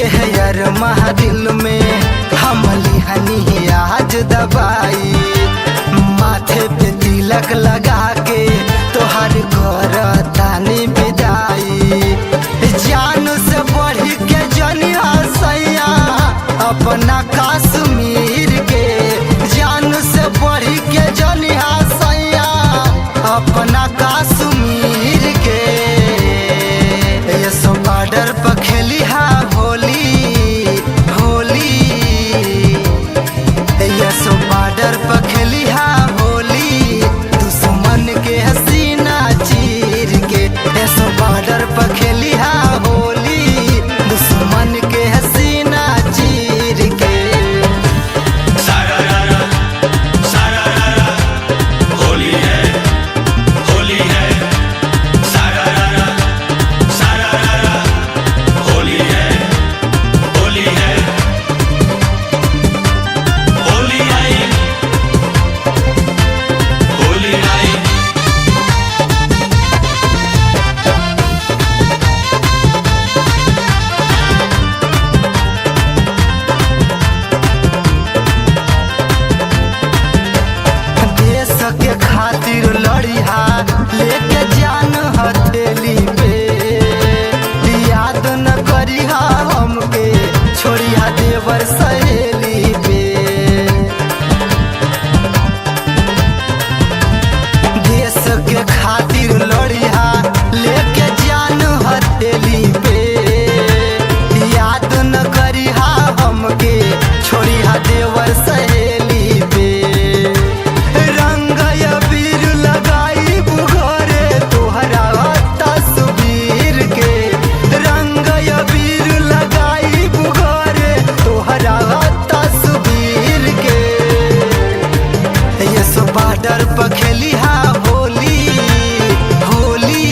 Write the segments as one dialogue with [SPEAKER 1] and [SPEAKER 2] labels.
[SPEAKER 1] के है यार दिल में हम लिहनी आज दबाई, माथे पे तिलक लगा के तोहर घर तानी विदाई। जान से बढ़ के जनिया सैया अपना कश्मीर के, जान से बढ़ के जनिया सैया अपना कश्मीर के। ये सो बॉर्डर पर खेली हा होली होली, ये सो बॉर्डर पर खेली हा होली, दुश्मन के हसीना चीर के। ये सो बॉर्डर पर खेली हा होली, दुश्मन के हसीना चीर के।
[SPEAKER 2] होली है होली है, सारा रारा होली है होली है, होली आई होली आई।
[SPEAKER 1] देश के खातिर लड़िहा लेके जान हथेली पे, याद न करिहा हमके छोड़िहा देवर सहेली पे। देश के खातिर लड़िहा लेके जान हथेली पे, याद न करिहा हमके छोड़िहा देवर सहेली पे। रंग अबीर लगाई बुघरे तोहरा तस्वीर के, रंग अबीर लगाई बुघरे तोहरा तस्वीर के। ये सो बॉर्डर पर खेली हा होली होली,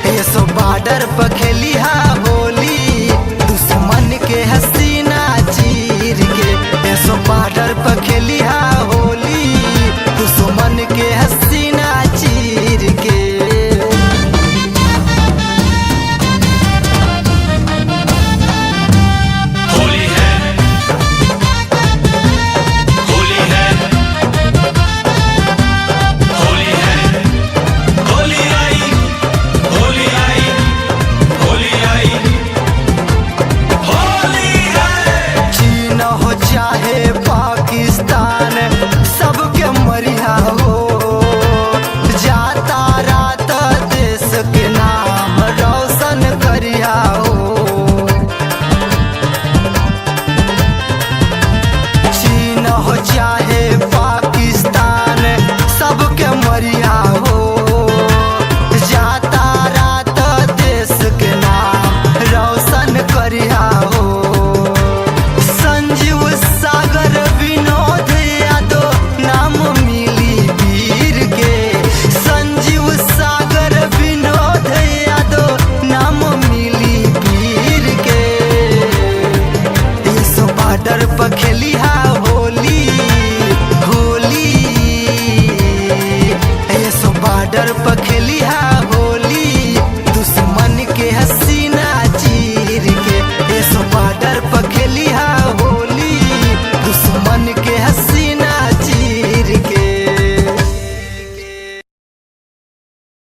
[SPEAKER 1] ये सो बॉर्डर पर